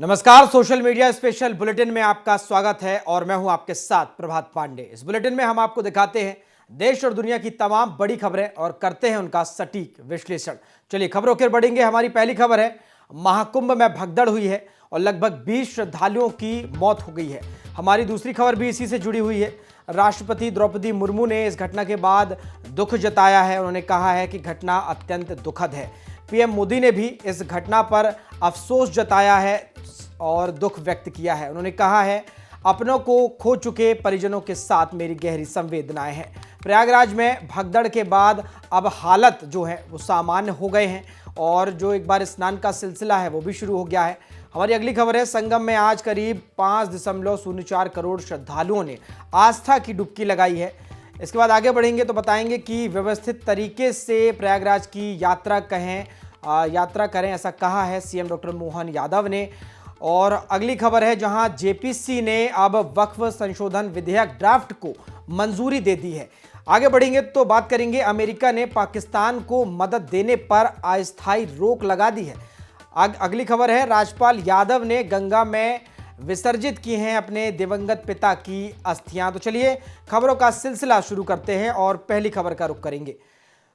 नमस्कार, social media special bulletin में आपका स्वागत है और मैं हूं आपके साथ प्रभात पांडे। इस बुलेटिन में हम आपको दिखाते हैं देश और दुनिया की तमाम बड़ी खबरें और करते हैं उनका सटीक विश्लेषण। चलिए खबरों की ओर बढ़ेंगे। हमारी पहली खबर है, महाकुंभ में भगदड़ हुई है और लगभग 20 श्रद्धालुओं की मौत हो गई है। हमारी दूसरी खबर भी इसी से जुड़ी हुई है। राष्ट्रपति द्रौपदी मुर्मू ने इस घटना के बाद दुख जताया है। उन्होंने कहा है कि घटना अत्यंत दुखद है। पीएम मोदी ने भी इस घटना पर अफसोस जताया है और दुख व्यक्त किया है। उन्होंने कहा है, अपनों को खो चुके परिजनों के साथ मेरी गहरी संवेदनाएं हैं। प्रयागराज में भगदड़ के बाद अब हालत जो है वो सामान्य हो गए हैं और जो एक बार स्नान का सिलसिला है वो भी शुरू हो गया है। हमारी अगली खबर है, संगम में आज करीब 5.04 करोड़ श्रद्धालुओं ने आस्था की डुबकी लगाई है। इसके बाद आगे बढ़ेंगे तो बताएंगे कि व्यवस्थित तरीके से प्रयागराज की यात्रा करें, ऐसा कहा है सीएम डॉक्टर मोहन यादव ने। और अगली खबर है, जहां जेपीसी ने अब वक्फ संशोधन विधेयक ड्राफ्ट को मंजूरी दे दी है। आगे बढ़ेंगे तो बात करेंगे, अमेरिका ने पाकिस्तान को मदद देने पर अस्थायी रोक लगा दी है। अगली खबर है, राज्यपाल यादव ने गंगा में विसर्जित की हैं अपने दिवंगत पिता की अस्थियां। तो चलिए खबरों का सिलसिला शुरू करते हैं और पहली खबर का रुख करेंगे।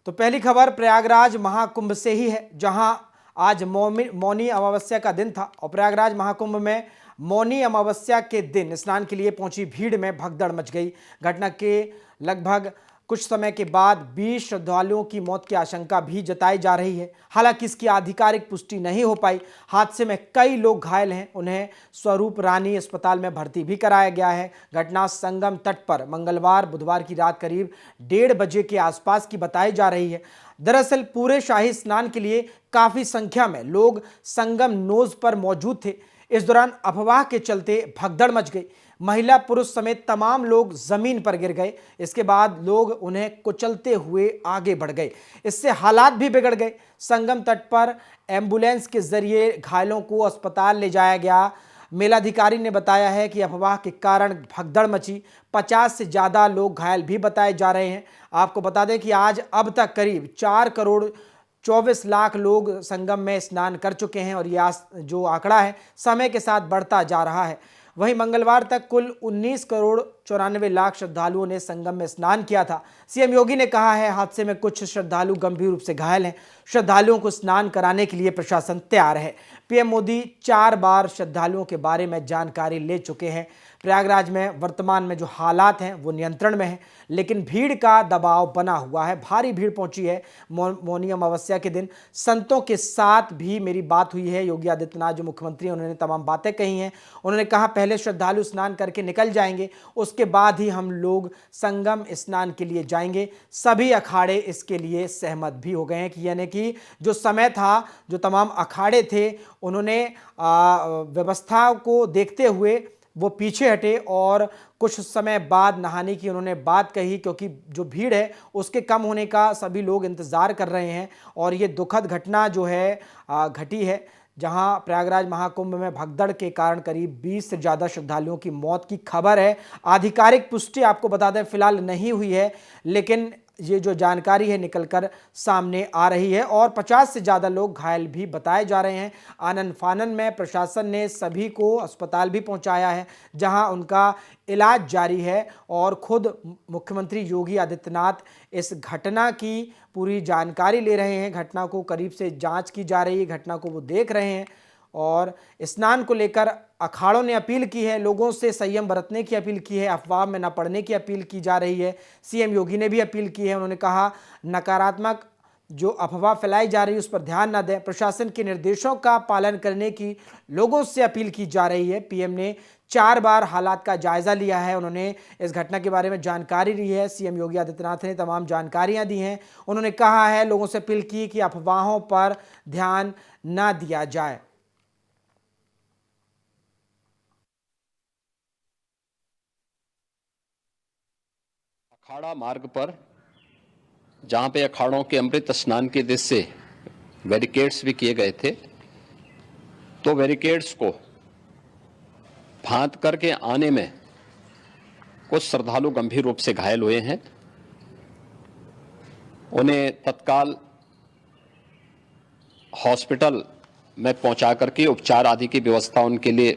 तो पहली खबर प्रयागराज महाकुंभ से ही है, जहां आज मौनी अमावस्या का दिन था और प्रयागराज महाकुंभ में मौनी अमावस्या के दिन स्नान के लिए पहुंची भीड़ में भगदड़ मच गई। घटना के लगभग कुछ समय के बाद 20 श्रद्धालुओं की मौत की आशंका भी जताई जा रही है। हालांकि इसकी आधिकारिक पुष्टि नहीं हो पाई। हादसे में कई लोग घायल हैं, उन्हें स्वरूप रानी अस्पताल में भर्ती भी कराया गया है। घटना संगम तट पर मंगलवार बुधवार की रात करीब 1:30 बजे के आसपास की बताई जा रही है। दरअसल पूरे शाही स्नान के लिए काफी संख्या में लोग संगम नोज पर मौजूद थे। इस दौरान अफवाह के चलते भगदड़ मच गई। महिला पुरुष समेत तमाम लोग जमीन पर गिर गए। इसके बाद लोग उन्हें कुचलते हुए आगे बढ़ गए। इससे हालात भी बिगड़ गए। संगम तट पर एम्बुलेंस के जरिए घायलों को अस्पताल ले जाया गया। मेलाधिकारी ने बताया है कि अफवाह के कारण भगदड़ मची। 50 से ज़्यादा लोग घायल भी बताए जा रहे हैं। आपको बता दें कि आज अब तक करीब 4 करोड़ 24 लाख लोग संगम में स्नान कर चुके हैं और यह जो आंकड़ा है समय के साथ बढ़ता जा रहा है। वहीं मंगलवार तक कुल 19 करोड़ 94 लाख श्रद्धालुओं ने संगम में स्नान किया था। सीएम योगी ने कहा है, हादसे में कुछ श्रद्धालु गंभीर रूप से घायल हैं। श्रद्धालुओं को स्नान कराने के लिए प्रशासन तैयार है। पीएम मोदी 4 बार श्रद्धालुओं के बारे में जानकारी ले चुके हैं। प्रयागराज में वर्तमान में जो हालात हैं वो नियंत्रण में हैं, लेकिन भीड़ का दबाव बना हुआ है। भारी भीड़ पहुंची है मौनी अमावस्या के दिन। संतों के साथ भी मेरी बात हुई है। योगी आदित्यनाथ जो मुख्यमंत्री हैं, उन्होंने तमाम बातें कही हैं। उन्होंने कहा, पहले श्रद्धालु स्नान करके निकल जाएंगे, उसके बाद ही हम लोग संगम स्नान के लिए जाएंगे। सभी अखाड़े इसके लिए सहमत भी हो गए हैं कि यानी कि जो समय था, जो तमाम अखाड़े थे, उन्होंने व्यवस्था को देखते हुए वो पीछे हटे और कुछ समय बाद नहाने की उन्होंने बात कही, क्योंकि जो भीड़ है उसके कम होने का सभी लोग इंतज़ार कर रहे हैं। और ये दुखद घटना जो है घटी है, जहां प्रयागराज महाकुंभ में भगदड़ के कारण करीब 20 से ज़्यादा श्रद्धालुओं की मौत की खबर है। आधिकारिक पुष्टि आपको बता दें फिलहाल नहीं हुई है, लेकिन ये जो जानकारी है निकलकर सामने आ रही है और 50 से ज़्यादा लोग घायल भी बताए जा रहे हैं। आनन फानन में प्रशासन ने सभी को अस्पताल भी पहुंचाया है, जहां उनका इलाज जारी है। और खुद मुख्यमंत्री योगी आदित्यनाथ इस घटना की पूरी जानकारी ले रहे हैं। घटना को करीब से जांच की जा रही है, घटना को वो देख रहे हैं। और स्नान को लेकर अखाड़ों ने अपील की है, लोगों से संयम बरतने की अपील की है, अफवाह में न पड़ने की अपील की जा रही है। सीएम योगी ने भी अपील की है। उन्होंने कहा, नकारात्मक जो अफवाह फैलाई जा रही है उस पर ध्यान न दें। प्रशासन के निर्देशों का पालन करने की लोगों से अपील की जा रही है। पीएम ने 4 बार हालात का जायजा लिया है। उन्होंने इस घटना के बारे में जानकारी ली है। सीएम योगी आदित्यनाथ ने तमाम जानकारियां दी हैं। उन्होंने कहा है, लोगों से अपील की कि अफवाहों पर ध्यान न दिया जाए। अखाड़ा मार्ग पर जहां पे अखाड़ों के अमृत स्नान के दृश्य से बैरिकेड्स भी किए गए थे, तो बैरिकेड्स को फांद करके आने में कुछ श्रद्धालु गंभीर रूप से घायल हुए हैं। उन्हें तत्काल हॉस्पिटल में पहुंचा करके उपचार आदि की व्यवस्था उनके लिए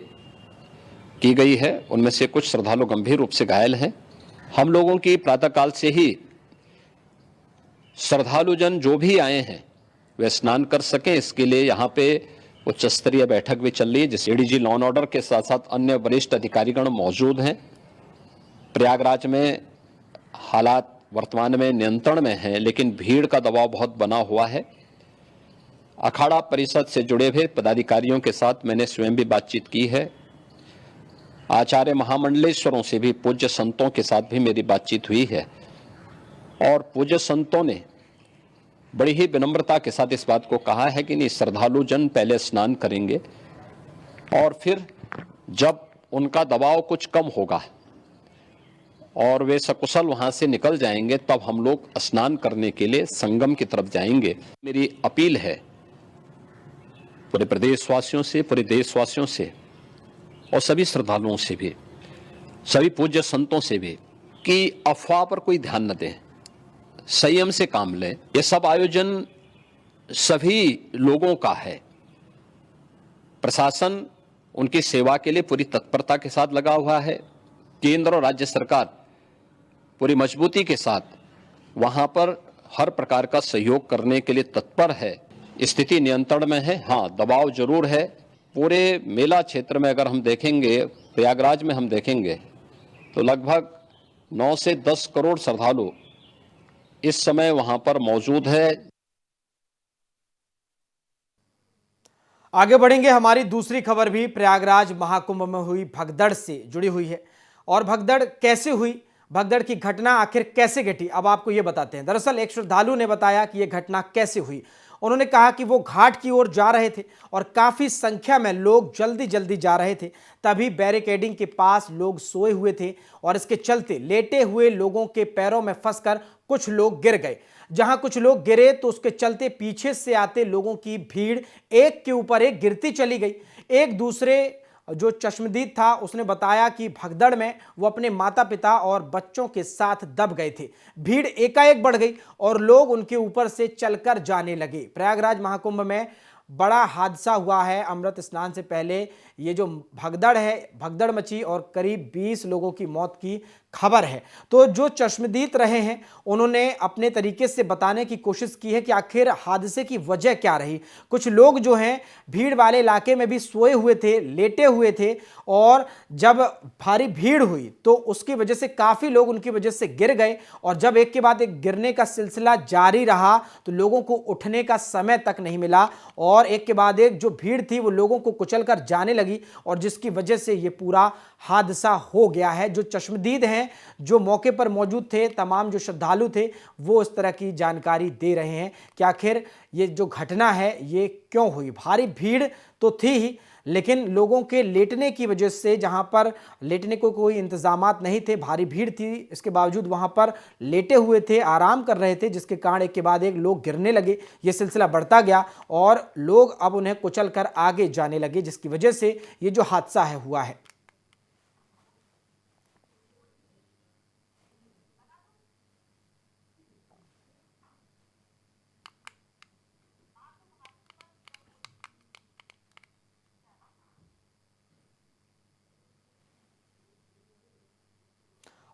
की गई है। उनमें से कुछ श्रद्धालु गंभीर रूप से घायल हैं। हम लोगों की प्रातःकाल से ही श्रद्धालुजन जो भी आए हैं वे स्नान कर सकें, इसके लिए यहाँ पे उच्च स्तरीय बैठक भी चल रही है, जिस एडीजी लॉ एंड ऑर्डर के साथ साथ अन्य वरिष्ठ अधिकारीगण मौजूद हैं। प्रयागराज में हालात वर्तमान में नियंत्रण में हैं, लेकिन भीड़ का दबाव बहुत बना हुआ है। अखाड़ा परिषद से जुड़े हुए पदाधिकारियों के साथ मैंने स्वयं भी बातचीत की है। आचार्य महामंडलेश्वरों से भी, पूज्य संतों के साथ भी मेरी बातचीत हुई है और पूज्य संतों ने बड़ी ही विनम्रता के साथ इस बात को कहा है कि नहीं, श्रद्धालु जन पहले स्नान करेंगे और फिर जब उनका दबाव कुछ कम होगा और वे सकुशल वहां से निकल जाएंगे, तब हम लोग स्नान करने के लिए संगम की तरफ जाएंगे। मेरी अपील है पूरे प्रदेशवासियों से, पूरे देशवासियों से और सभी श्रद्धालुओं से भी, सभी पूज्य संतों से भी, कि अफवाह पर कोई ध्यान न दें, संयम से काम लें। ये सब आयोजन सभी लोगों का है। प्रशासन उनकी सेवा के लिए पूरी तत्परता के साथ लगा हुआ है। केंद्र और राज्य सरकार पूरी मजबूती के साथ वहां पर हर प्रकार का सहयोग करने के लिए तत्पर है। स्थिति नियंत्रण में है। हाँ, दबाव जरूर है। पूरे मेला क्षेत्र में अगर हम देखेंगे, प्रयागराज में हम देखेंगे तो लगभग 9 से 10 करोड़ श्रद्धालु इस समय वहां पर मौजूद है। आगे बढ़ेंगे। हमारी दूसरी खबर भी प्रयागराज महाकुंभ में हुई भगदड़ से जुड़ी हुई है। और भगदड़ कैसे हुई, भगदड़ की घटना आखिर कैसे घटी, अब आपको यह बताते हैं। दरअसल एक श्रद्धालु ने बताया कि यह घटना कैसे हुई। उन्होंने कहा कि वो घाट की ओर जा रहे थे और काफी संख्या में लोग जल्दी जल्दी जा रहे थे। तभी बैरिकेडिंग के पास लोग सोए हुए थे और इसके चलते लेटे हुए लोगों के पैरों में फंसकर कुछ लोग गिर गए। जहां कुछ लोग गिरे तो उसके चलते पीछे से आते लोगों की भीड़ एक के ऊपर एक गिरती चली गई। एक दूसरे जो चश्मदीद था उसने बताया कि भगदड़ में वो अपने माता पिता और बच्चों के साथ दब गए थे। भीड़ एकाएक बढ़ गई और लोग उनके ऊपर से चलकर जाने लगे। प्रयागराज महाकुंभ में बड़ा हादसा हुआ है। अमृत स्नान से पहले ये जो भगदड़ है, भगदड़ मची और करीब 20 लोगों की मौत की खबर है। तो जो चश्मदीद रहे हैं उन्होंने अपने तरीके से बताने की कोशिश की है कि आखिर हादसे की वजह क्या रही। कुछ लोग जो हैं भीड़ वाले इलाके में भी सोए हुए थे, लेटे हुए थे और जब भारी भीड़ हुई तो उसकी वजह से काफ़ी लोग उनकी वजह से गिर गए और जब एक के बाद एक गिरने का सिलसिला जारी रहा तो लोगों को उठने का समय तक नहीं मिला और एक के बाद एक जो भीड़ थी वो लोगों को कुचलकर जाने लगी और जिसकी वजह से ये पूरा हादसा हो गया है। जो चश्मदीद हैं, जो मौके पर मौजूद थे, तमाम जो श्रद्धालु थे, वो इस तरह की जानकारी दे रहे हैं कि आखिर ये जो घटना है ये क्यों हुई। भारी भीड़ तो थी ही, लेकिन लोगों के लेटने की वजह से, जहां पर लेटने को कोई इंतजामात नहीं थे, भारी भीड़ थी, इसके बावजूद वहां पर लेटे हुए थे, आराम कर रहे थे, जिसके कारण एक के बाद एक लोग गिरने लगे। ये सिलसिला बढ़ता गया और लोग अब उन्हें कुचलकर आगे जाने लगे, जिसकी वजह से ये जो हादसा है हुआ है।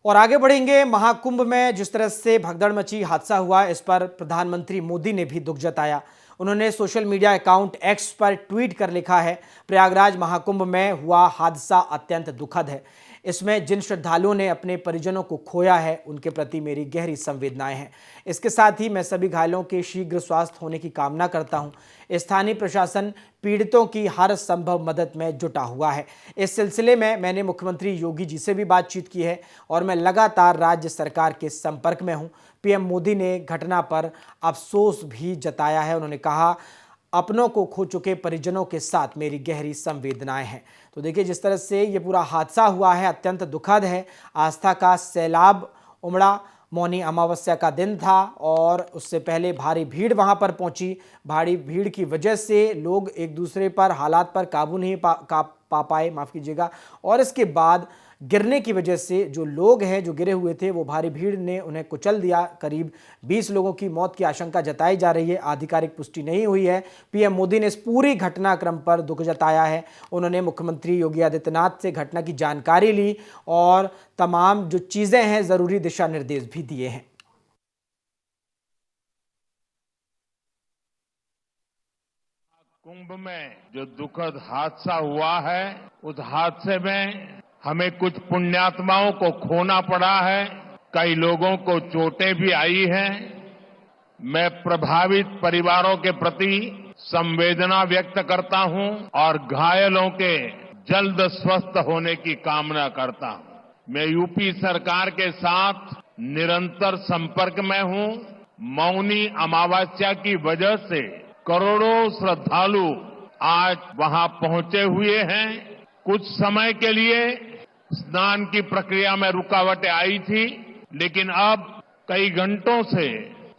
और आगे बढ़ेंगे। महाकुंभ में जिस तरह से भगदड़ मची, हादसा हुआ, इस पर प्रधानमंत्री मोदी ने भी दुख जताया। उन्होंने सोशल मीडिया अकाउंट एक्स पर ट्वीट कर लिखा है, प्रयागराज महाकुंभ में हुआ हादसा अत्यंत दुखद है। इसमें जिन श्रद्धालुओं ने अपने परिजनों को खोया है उनके प्रति मेरी गहरी संवेदनाएं हैं। इसके साथ ही मैं सभी घायलों के शीघ्र स्वास्थ्य होने की कामना करता हूं। स्थानीय प्रशासन पीड़ितों की हर संभव मदद में जुटा हुआ है। इस सिलसिले में मैंने मुख्यमंत्री योगी जी से भी बातचीत की है और मैं लगातार राज्य सरकार के संपर्क में हूं। पीएम मोदी ने घटना पर अफसोस भी जताया है। उन्होंने कहा, अपनों को खो चुके परिजनों के साथ मेरी गहरी संवेदनाएं हैं। तो देखिए, जिस तरह से ये पूरा हादसा हुआ है अत्यंत दुखद है। आस्था का सैलाब उमड़ा, मौनी अमावस्या का दिन था और उससे पहले भारी भीड़ वहां पर पहुंची। भारी भीड़ की वजह से लोग एक दूसरे पर, हालात पर काबू नहीं पा पाए, माफ़ कीजिएगा। और इसके बाद गिरने की वजह से जो लोग हैं जो गिरे हुए थे वो भारी भीड़ ने उन्हें कुचल दिया। करीब 20 लोगों की मौत की आशंका जताई जा रही है। आधिकारिक पुष्टि नहीं हुई है। पीएम मोदी ने इस पूरी घटनाक्रम पर दुख जताया है। उन्होंने मुख्यमंत्री योगी आदित्यनाथ से घटना की जानकारी ली और तमाम जो चीजें हैं जरूरी दिशा निर्देश भी दिए हैं। कुंभ में जो दुखद हादसा हुआ है, उस हादसे में हमें कुछ पुण्यात्माओं को खोना पड़ा है, कई लोगों को चोटें भी आई हैं। मैं प्रभावित परिवारों के प्रति संवेदना व्यक्त करता हूं और घायलों के जल्द स्वस्थ होने की कामना करता हूं। मैं यूपी सरकार के साथ निरंतर संपर्क में हूं। मौनी अमावस्या की वजह से करोड़ों श्रद्धालु आज वहां पहुंचे हुए हैं। कुछ समय के लिए स्नान की प्रक्रिया में रुकावटें आई थी, लेकिन अब कई घंटों से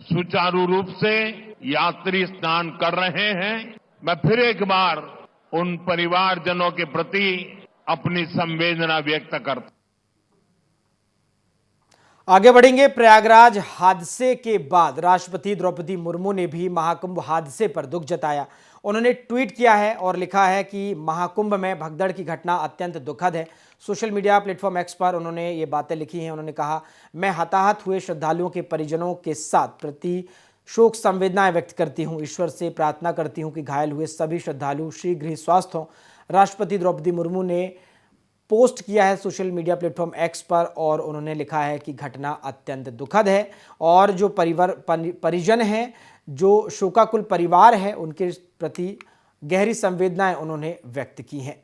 सुचारू रूप से यात्री स्नान कर रहे हैं। मैं फिर एक बार उन परिवारजनों के प्रति अपनी संवेदना व्यक्त करता हूं। आगे बढ़ेंगे। प्रयागराज हादसे के बाद राष्ट्रपति द्रौपदी मुर्मू ने भी महाकुंभ हादसे पर दुख जताया। उन्होंने ट्वीट किया है और लिखा है कि महाकुंभ में भगदड़ की घटना अत्यंत दुखद है। सोशल मीडिया प्लेटफॉर्म एक्स पर उन्होंने ये बातें लिखी हैं। उन्होंने कहा, मैं हताहत हुए श्रद्धालुओं के परिजनों के साथ प्रति शोक संवेदनाएं व्यक्त करती हूं। ईश्वर से प्रार्थना करती हूं कि घायल हुए सभी श्रद्धालु शीघ्र ही स्वस्थ हों। राष्ट्रपति द्रौपदी मुर्मू ने पोस्ट किया है सोशल मीडिया प्लेटफॉर्म एक्स पर और उन्होंने लिखा है कि घटना अत्यंत दुखद है और जो परिजन हैं, जो शोकाकुल परिवार है, उनके प्रति गहरी संवेदनाएं उन्होंने व्यक्त की हैं।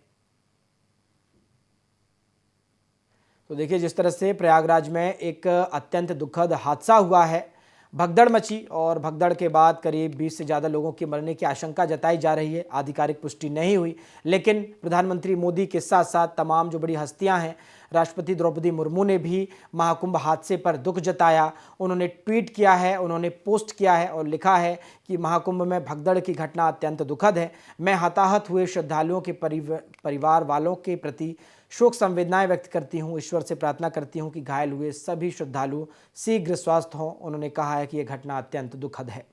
तो देखिए, जिस तरह से प्रयागराज में एक अत्यंत दुखद हादसा हुआ है, भगदड़ मची और भगदड़ के बाद करीब 20 से ज़्यादा लोगों के मरने की आशंका जताई जा रही है। आधिकारिक पुष्टि नहीं हुई, लेकिन प्रधानमंत्री मोदी के साथ साथ तमाम जो बड़ी हस्तियां हैं, राष्ट्रपति द्रौपदी मुर्मू ने भी महाकुंभ हादसे पर दुख जताया। उन्होंने ट्वीट किया है, उन्होंने पोस्ट किया है और लिखा है कि महाकुंभ में भगदड़ की घटना अत्यंत दुखद है। मैं हताहत हुए श्रद्धालुओं के परिवार वालों के प्रति शोक संवेदनाएं व्यक्त करती हूं। ईश्वर से प्रार्थना करती हूं कि घायल हुए सभी श्रद्धालु शीघ्र स्वस्थ हों। उन्होंने कहा है कि यह घटना अत्यंत दुखद है।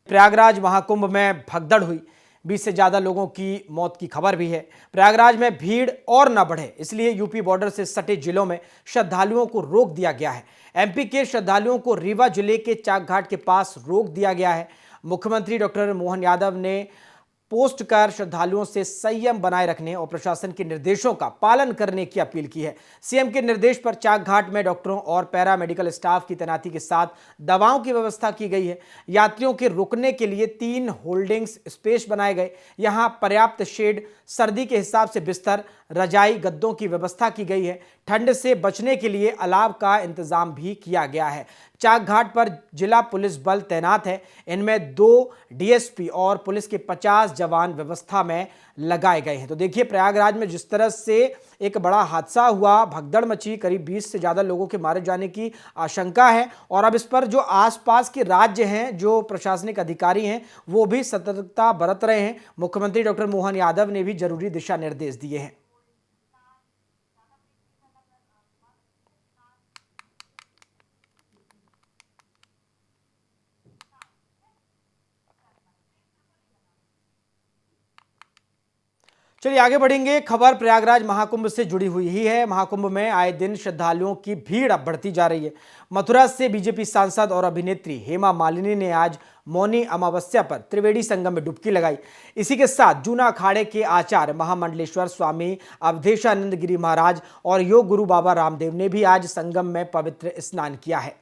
प्रयागराज महाकुंभ में भगदड़ हुई, 20 से ज्यादा लोगों की मौत की खबर भी है। प्रयागराज में भीड़ और न बढ़े, इसलिए यूपी बॉर्डर से सटे जिलों में श्रद्धालुओं को रोक दिया गया है। एमपी के श्रद्धालुओं को रीवा जिले के चाक घाट के पास रोक दिया गया है। मुख्यमंत्री डॉक्टर मोहन यादव ने पोस्ट कर श्रद्धालुओं से संयम बनाए रखने और प्रशासन के निर्देशों का पालन करने की अपील की है। सीएम के निर्देश पर चाक घाट में डॉक्टरों और पैरा मेडिकल स्टाफ की तैनाती के साथ दवाओं की व्यवस्था की गई है। यात्रियों के रुकने के लिए 3 होल्डिंग्स स्पेस बनाए गए। यहां पर्याप्त शेड, सर्दी के हिसाब से बिस्तर, रजाई, गद्दों की व्यवस्था की गई है। ठंड से बचने के लिए अलाव का इंतजाम भी किया गया है। चाक घाट पर जिला पुलिस बल तैनात है। इनमें 2 डीएसपी और पुलिस के 50 जवान व्यवस्था में लगाए गए हैं। तो देखिए, प्रयागराज में जिस तरह से एक बड़ा हादसा हुआ, भगदड़ मची, करीब 20 से ज़्यादा लोगों के मारे जाने की आशंका है और अब इस पर जो आसपास के राज्य हैं, जो प्रशासनिक अधिकारी हैं, वो भी सतर्कता बरत रहे हैं। मुख्यमंत्री डॉक्टर मोहन यादव ने भी जरूरी दिशा निर्देश दिए हैं। चलिए आगे बढ़ेंगे। खबर प्रयागराज महाकुंभ से जुड़ी हुई ही है। महाकुंभ में आए दिन श्रद्धालुओं की भीड़ अब बढ़ती जा रही है। मथुरा से बीजेपी सांसद और अभिनेत्री हेमा मालिनी ने आज मौनी अमावस्या पर त्रिवेणी संगम में डुबकी लगाई। इसी के साथ जूना अखाड़े के आचार्य महामंडलेश्वर स्वामी अवधेशानंद गिरी महाराज और योग गुरु बाबा रामदेव ने भी आज संगम में पवित्र स्नान किया है।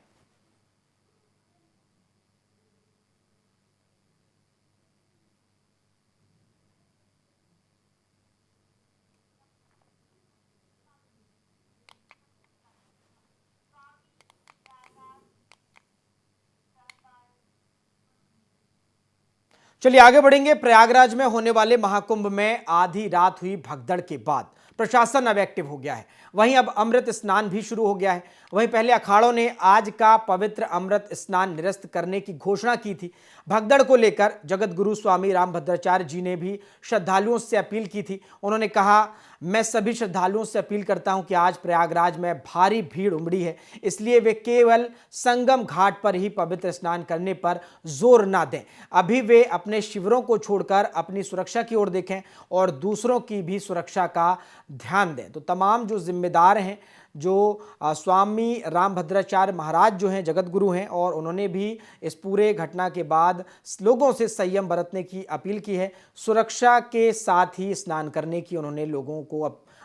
चलिए आगे बढ़ेंगे। प्रयागराज में होने वाले महाकुंभ में आधी रात हुई भगदड़ के बाद प्रशासन अब एक्टिव हो गया है। वहीं अब अमृत स्नान भी शुरू हो गया है। वहीं पहले अखाड़ों ने आज का पवित्र अमृत स्नान निरस्त करने की घोषणा की थी। भगदड़ को लेकर जगत गुरु स्वामी रामभद्राचार्य जी ने भी श्रद्धालुओं से अपील की थी। उन्होंने कहा, मैं सभी श्रद्धालुओं से अपील करता हूं कि आज प्रयागराज में भारी भीड़ उमड़ी है, इसलिए वे केवल संगम घाट पर ही पवित्र स्नान करने पर जोर ना दें। अभी वे अपने शिविरों को छोड़कर अपनी सुरक्षा की ओर देखें और दूसरों की भी सुरक्षा का ध्यान दें। तो तमाम जो जिम्मेदार हैं, जो स्वामी रामभद्राचार्य महाराज जो हैं, जगत गुरु हैं, और उन्होंने भी इस पूरे घटना के बाद लोगों से संयम बरतने की अपील की है। सुरक्षा के साथ ही स्नान करने की उन्होंने लोगों को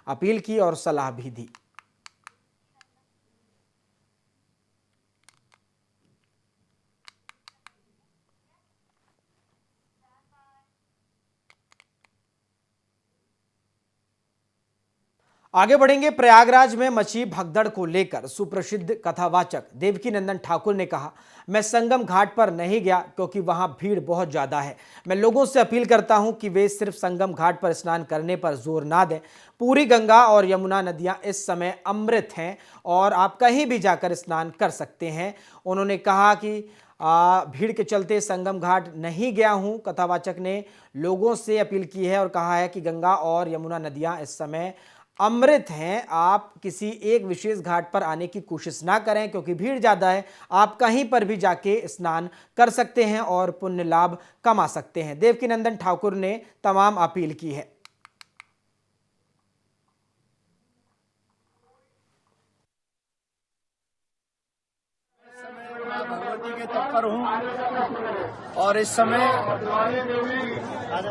अपील की और सलाह भी दी। आगे बढ़ेंगे। प्रयागराज में मची भगदड़ को लेकर सुप्रसिद्ध कथावाचक देवकीनंदन ठाकुर ने कहा, मैं संगम घाट पर नहीं गया क्योंकि वहां भीड़ बहुत ज्यादा है। मैं लोगों से अपील करता हूं कि वे सिर्फ संगम घाट पर स्नान करने पर जोर ना दें। पूरी गंगा और यमुना नदियां इस समय अमृत हैं और आप कहीं भी जाकर स्नान कर सकते हैं। उन्होंने कहा कि भीड़ के चलते संगम घाट नहीं गया हूं। कथावाचक ने लोगों से अपील की है और कहा है कि गंगा और यमुना नदियां इस समय अमृत हैं। आप किसी एक विशेष घाट पर आने की कोशिश ना करें क्योंकि भीड़ ज़्यादा है। आप कहीं पर भी जाके स्नान कर सकते हैं और पुण्य लाभ कमा सकते हैं। देवकीनंदन ठाकुर ने तमाम अपील की है। भगवती के तत्पर हूँ और इस समय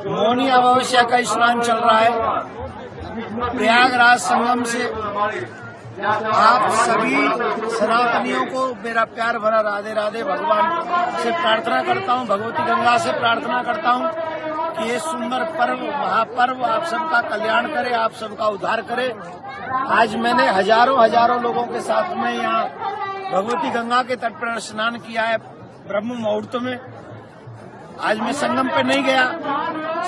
मौनी अमावस्या का स्नान चल रहा है। प्रयागराज संगम से आप सभी सनातनियों को मेरा प्यार भरा राधे राधे। भगवान से प्रार्थना करता हूँ, भगवती गंगा से प्रार्थना करता हूँ कि ये सुंदर पर्व, महापर्व आप सबका कल्याण करे, आप सबका उद्धार करे। आज मैंने हजारों लोगों के साथ में यहाँ भगवती गंगा के तट पर स्नान किया है ब्रह्म मुहूर्त में। आज मैं संगम पे नहीं गया।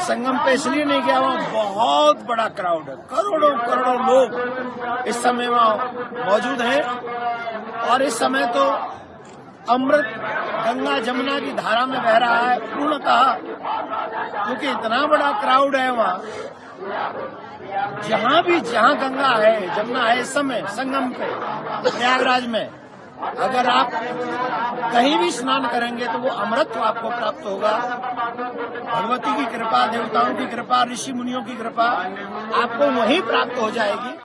संगम पे इसलिए नहीं गया, वहाँ बहुत बड़ा क्राउड है, करोड़ों लोग इस समय वहाँ मौजूद हैं और इस समय तो अमृत गंगा जमुना की धारा में बह रहा है पूर्णतः, क्योंकि इतना बड़ा क्राउड है वहाँ। जहाँ गंगा है, जमुना है इस समय संगम पे प्रयागराज में, अगर आप कहीं भी स्नान करेंगे तो वो अमृत आपको प्राप्त होगा। भगवती की कृपा, देवताओं की कृपा, ऋषि मुनियों की कृपा आपको वहीं प्राप्त हो जाएगी।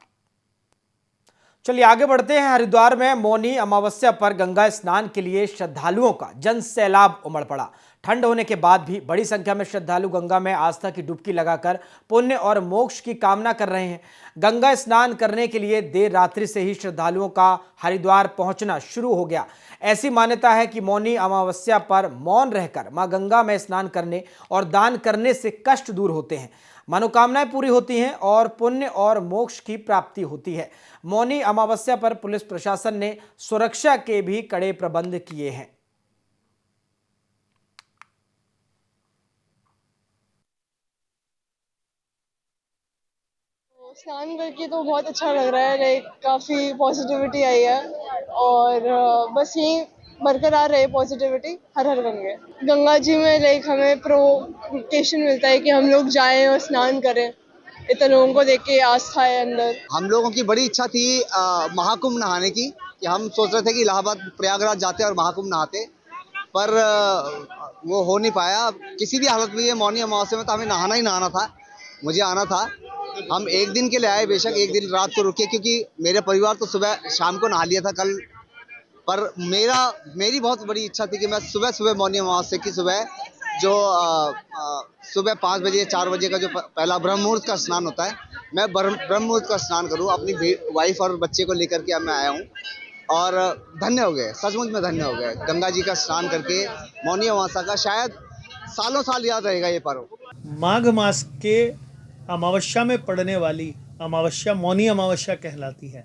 चलिए आगे बढ़ते हैं। हरिद्वार में मौनी अमावस्या पर गंगा स्नान के लिए श्रद्धालुओं का जन सैलाब उमड़ पड़ा। ठंड होने के बाद भी बड़ी संख्या में श्रद्धालु गंगा में आस्था की डुबकी लगाकर पुण्य और मोक्ष की कामना कर रहे हैं। गंगा स्नान करने के लिए देर रात्रि से ही श्रद्धालुओं का हरिद्वार पहुंचना शुरू हो गया। ऐसी मान्यता है कि मौनी अमावस्या पर मौन रहकर मां गंगा में स्नान करने और दान करने से कष्ट दूर होते हैं, मनोकामनाएं पूरी होती हैं और पुण्य और मोक्ष की प्राप्ति होती है। मौनी अमावस्या पर पुलिस प्रशासन ने सुरक्षा के भी कड़े प्रबंध किए हैं। स्नान करके तो बहुत अच्छा लग रहा है, लाइक काफ़ी पॉजिटिविटी आई है और बस यही बरकरार रहे पॉजिटिविटी। हर हर गंगे। गंगा जी में लाइक हमें प्रोवोकेशन मिलता है कि हम लोग जाएं और स्नान करें। इतने लोगों को देख के आस्था है अंदर। हम लोगों की बड़ी इच्छा थी महाकुंभ नहाने की, कि हम सोच रहे थे कि इलाहाबाद प्रयागराज जाते और महाकुंभ नहाते, पर वो हो नहीं पाया। किसी भी हालत में ये मौनी अमावस्या में तो हमें नहाना ही नहाना था, मुझे आना था। हम एक दिन के लिए आए, बेशक एक दिन रात को रुके, क्योंकि मेरे परिवार तो सुबह शाम को नहा लिया था कल, पर मेरी बहुत बड़ी इच्छा थी कि मैं सुबह मौनी अमावस्या की सुबह जो सुबह 5 बजे 4 बजे का जो पहला ब्रह्म मुहूर्त का स्नान होता है, मैं ब्रह्म मुहूर्त का स्नान करूं। अपनी वाइफ और बच्चे को लेकर के मैं आया हूं और धन्य हो गए, सचमुच में धन्य हो गए। गंगा जी का स्नान करके मौनी अमावस्या का शायद सालों साल याद रहेगा ये पर्व। माघ मास के अमावस्या में पड़ने वाली अमावस्या मौनी अमावस्या कहलाती है।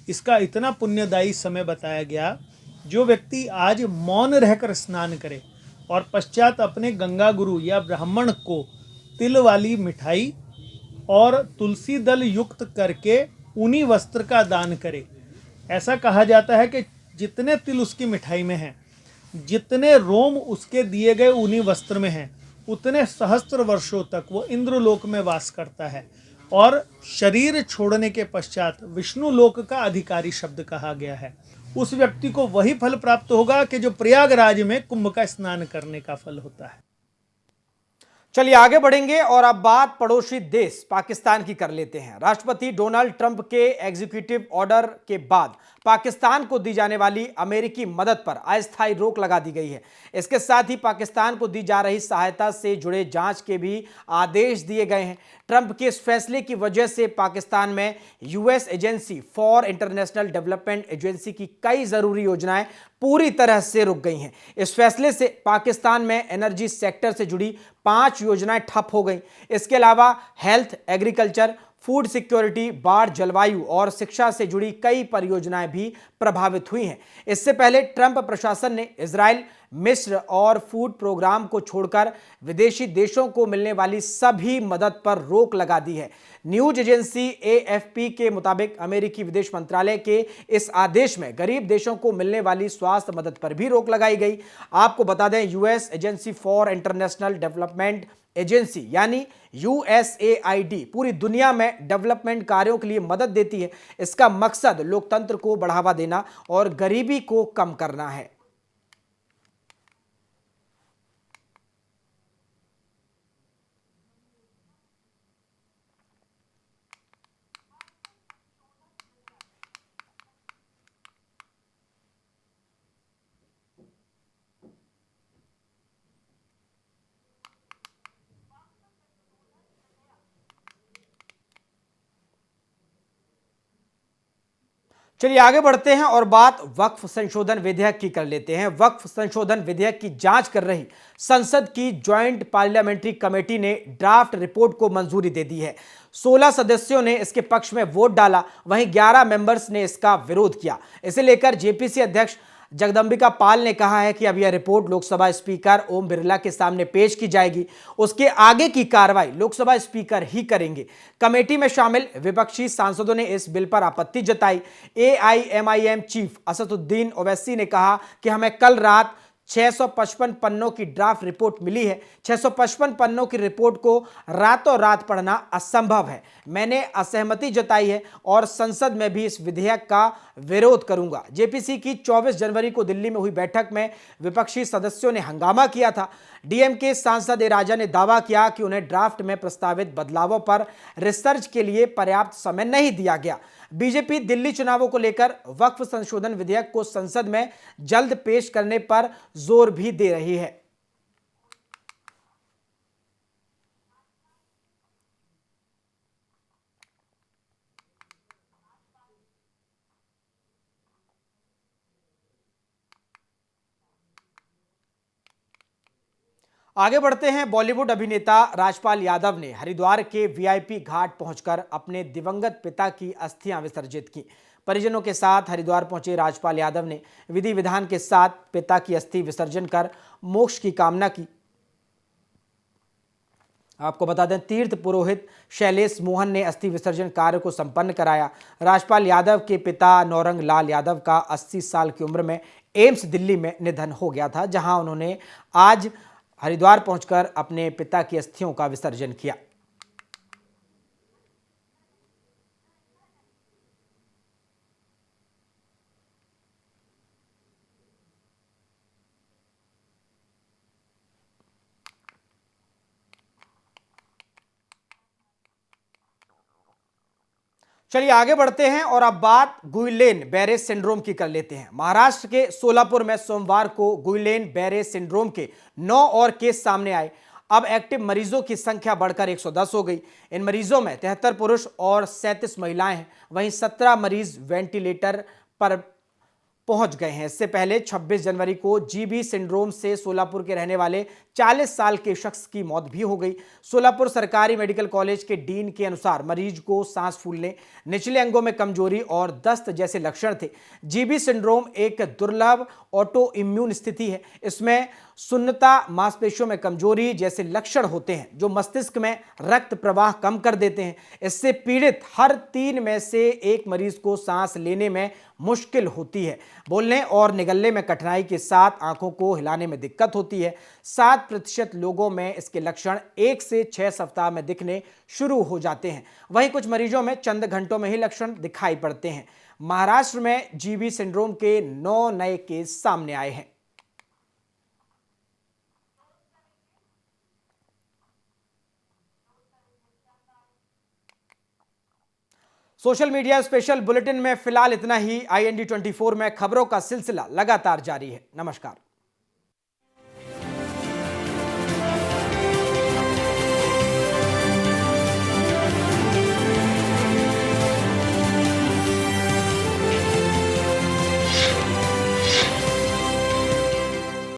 इसका इतना पुण्यदायी समय बताया गया, जो व्यक्ति आज मौन रहकर स्नान करे और पश्चात अपने गंगा गुरु या ब्राह्मण को तिल वाली मिठाई और तुलसी दल युक्त करके ऊनी वस्त्र का दान करे। ऐसा कहा जाता है कि जितने तिल उसकी मिठाई में हैं, जितने रोम उसके दिए गए ऊनी वस्त्र में हैं, उतने सहस्त्र वर्षों तक वो इंद्रलोक में वास करता है। और शरीर छोड़ने के पश्चात विष्णु लोक का अधिकारी शब्द कहा गया है। उस व्यक्ति को वही फल प्राप्त होगा कि जो प्रयागराज में कुंभ का स्नान करने का फल होता है। चलिए आगे बढ़ेंगे और अब बात पड़ोसी देश पाकिस्तान की कर लेते हैं। राष्ट्रपति डोनाल्ड ट्रंप के एग्जीक्यूटिव ऑर्डर के बाद पाकिस्तान को दी जाने वाली अमेरिकी मदद पर अस्थायी रोक लगा दी गई है। इसके साथ ही पाकिस्तान को दी जा रही सहायता से जुड़े जांच के भी आदेश दिए गए हैं। ट्रंप के इस फैसले की वजह से पाकिस्तान में US agency for international development agency की कई जरूरी योजनाएं पूरी तरह से रुक गई हैं। इस फैसले से पाकिस्तान में एनर्जी सेक्टर से जुड़ी 5 योजनाएं ठप हो गई। इसके अलावा हेल्थ, एग्रीकल्चर, फूड सिक्योरिटी, बाढ़, जलवायु और शिक्षा से जुड़ी कई परियोजनाएं भी प्रभावित हुई हैं। इससे पहले ट्रंप प्रशासन ने इजराइल, मिस्र और फूड प्रोग्राम को छोड़कर विदेशी देशों को मिलने वाली सभी मदद पर रोक लगा दी है। न्यूज एजेंसी एएफपी के मुताबिक अमेरिकी विदेश मंत्रालय के इस आदेश में गरीब देशों को मिलने वाली स्वास्थ्य मदद पर भी रोक लगाई गई। आपको बता दें, US agency for international development agency यानी यूएसएआईडी पूरी दुनिया में डेवलपमेंट कार्यों के लिए मदद देती है। इसका मकसद लोकतंत्र को बढ़ावा देना और गरीबी को कम करना है। चलिए आगे बढ़ते हैं और बात वक्फ संशोधन विधेयक की कर लेते हैं। वक्फ संशोधन विधेयक की जांच कर रही संसद की ज्वाइंट पार्लियामेंट्री कमेटी ने ड्राफ्ट रिपोर्ट को मंजूरी दे दी है। 16 सदस्यों ने इसके पक्ष में वोट डाला, वहीं 11 मेंबर्स ने इसका विरोध किया। इसे लेकर जेपीसी अध्यक्ष जगदंबिका पाल ने कहा है कि अब यह रिपोर्ट लोकसभा स्पीकर ओम बिरला के सामने पेश की जाएगी। उसके आगे की कार्रवाई लोकसभा स्पीकर ही करेंगे। कमेटी में शामिल विपक्षी सांसदों ने इस बिल पर आपत्ति जताई। एआईएमआईएम चीफ असदुद्दीन ओवैसी ने कहा कि हमें कल रात 655 पन्नों की ड्राफ्ट रिपोर्ट मिली है। 655 पन्नों की रिपोर्ट को रातों रात पढ़ना असंभव है। मैंने असहमति जताई है और संसद में भी इस विधेयक का विरोध करूंगा। जेपीसी की 24 जनवरी को दिल्ली में हुई बैठक में विपक्षी सदस्यों ने हंगामा किया था। डीएमके सांसद ए राजा ने दावा किया कि उन्हें ड्राफ्ट में प्रस्तावित बदलावों पर रिसर्च के लिए पर्याप्त समय नहीं दिया गया। बीजेपी दिल्ली चुनावों को लेकर वक्फ संशोधन विधेयक को संसद में जल्द पेश करने पर जोर भी दे रही है। आगे बढ़ते हैं। बॉलीवुड अभिनेता राजपाल यादव ने हरिद्वार के वीआईपी घाट पहुंचकर अपने दिवंगत पिता की अस्थियां विसर्जित की। परिजनों के साथ हरिद्वार पहुंचे राजपाल यादव ने विधि विधान के साथ पिता की अस्थि विसर्जन कर मोक्ष की कामना की। आपको बता दें, तीर्थ पुरोहित शैलेश मोहन ने अस्थि विसर्जन कार्य को संपन्न कराया। राजपाल यादव के पिता नौरंग लाल यादव का 80 साल की उम्र में एम्स दिल्ली में निधन हो गया था, जहां उन्होंने आज हरिद्वार पहुंचकर अपने पिता की अस्थियों का विसर्जन किया। चलिए आगे बढ़ते हैं और अब बात गुइलेन बैरे सिंड्रोम की कर लेते हैं। महाराष्ट्र के सोलापुर में सोमवार को गुइलेन बैरे सिंड्रोम के 9 और केस सामने आए। अब एक्टिव मरीजों की संख्या बढ़कर 110 हो गई। इन मरीजों में 73 पुरुष और 37 महिलाएं हैं। वहीं 17 मरीज वेंटिलेटर पर पहुंच गए हैं। इससे पहले 26 जनवरी को जीबी सिंड्रोम से सोलापुर के रहने वाले 40 साल के शख्स की मौत भी हो गई। सोलापुर सरकारी मेडिकल कॉलेज के डीन के अनुसार मरीज को सांस फूलने, निचले अंगों में कमजोरी और दस्त जैसे लक्षण थे। जीबी सिंड्रोम एक दुर्लभ ऑटो इम्यून स्थिति है। इसमें सुन्नता, मांसपेशियों में कमजोरी जैसे लक्षण होते हैं जो मस्तिष्क में रक्त प्रवाह कम कर देते हैं। इससे पीड़ित हर 3 में से 1 मरीज को सांस लेने में मुश्किल होती है। बोलने और निगलने में कठिनाई के साथ आंखों को हिलाने में दिक्कत होती है। 7% लोगों में इसके लक्षण 1 से 6 सप्ताह में दिखने शुरू हो जाते हैं। वहीं कुछ मरीजों में चंद घंटों में ही लक्षण दिखाई पड़ते हैं। महाराष्ट्र में जीबी सिंड्रोम के 9 नए केस सामने आए हैं। सोशल मीडिया स्पेशल बुलेटिन में फिलहाल इतना ही। IND 24 में खबरों का सिलसिला लगातार जारी है। नमस्कार।